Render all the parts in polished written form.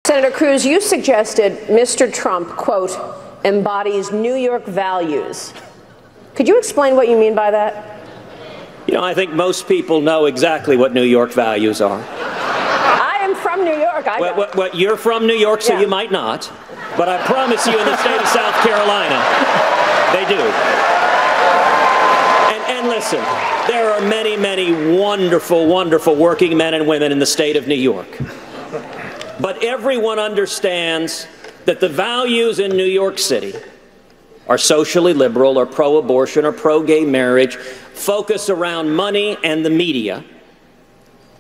Senator Cruz, you suggested Mr. Trump, quote, embodies New York values. Could you explain what you mean by that? You know, I think most people know exactly what New York values are. I am from New York. Well, you're from New York, so you might not. But I promise you in the state of South Carolina, they do. And listen, there are many, many wonderful, wonderful working men and women in the state of New York. But everyone understands that the values in New York City are socially liberal or pro-abortion or pro-gay marriage, focus around money and the media.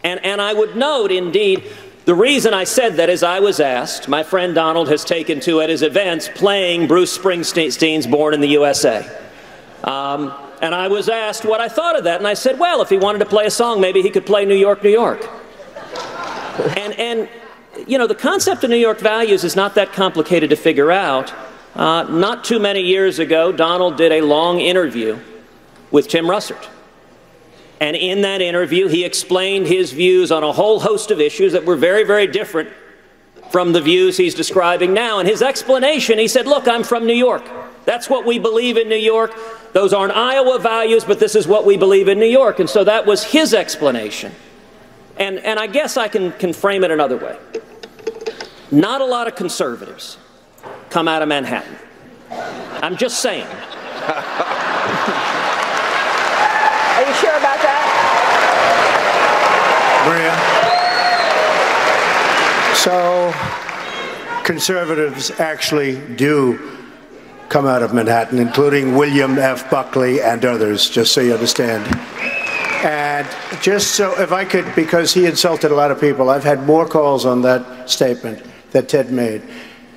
And I would note, indeed, the reason I said that is I was asked, my friend Donald has taken to at his events playing Bruce Springsteen's Born in the USA. And I was asked what I thought of that, and I said, well, if he wanted to play a song, maybe he could play New York, New York. And you know, the concept of New York values is not that complicated to figure out. Not too many years ago, Donald did a long interview with Tim Russert. And in that interview, he explained his views on a whole host of issues that were very, very different from the views he's describing now. And his explanation, he said, look, I'm from New York. That's what we believe in New York. Those aren't Iowa values, but this is what we believe in New York. And so that was his explanation. And I guess I can frame it another way. Not a lot of conservatives come out of Manhattan. I'm just saying. Are you sure about that? Maria? So, conservatives actually do come out of Manhattan, including William F. Buckley and others, just so you understand. And just so, if I could, because he insulted a lot of people, I've had more calls on that statement that Ted made.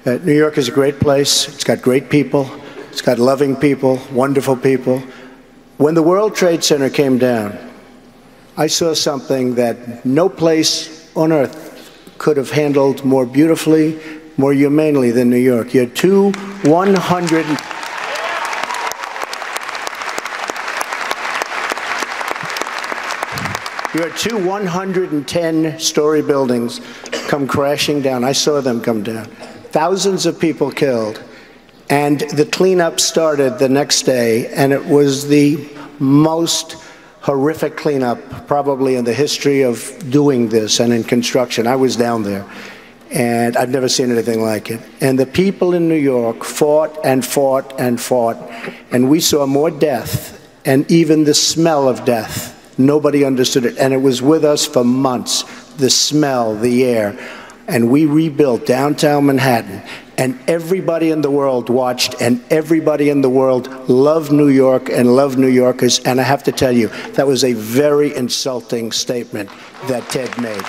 New York is a great place. It's got great people. It's got loving people, wonderful people. When the World Trade Center came down, I saw something that no place on earth could have handled more beautifully, more humanely than New York. You had two 110-story buildings come crashing down. I saw them come down. Thousands of people killed. And the cleanup started the next day, and it was the most horrific cleanup probably in the history of doing this and in construction. I was down there, and I've never seen anything like it. And the people in New York fought and fought and fought, and we saw more death, and even the smell of death. Nobody understood it, and it was with us for months, the smell, the air. And we rebuilt downtown Manhattan, and everybody in the world watched, and everybody in the world loved New York and loved New Yorkers. And I have to tell you, that was a very insulting statement that Ted made.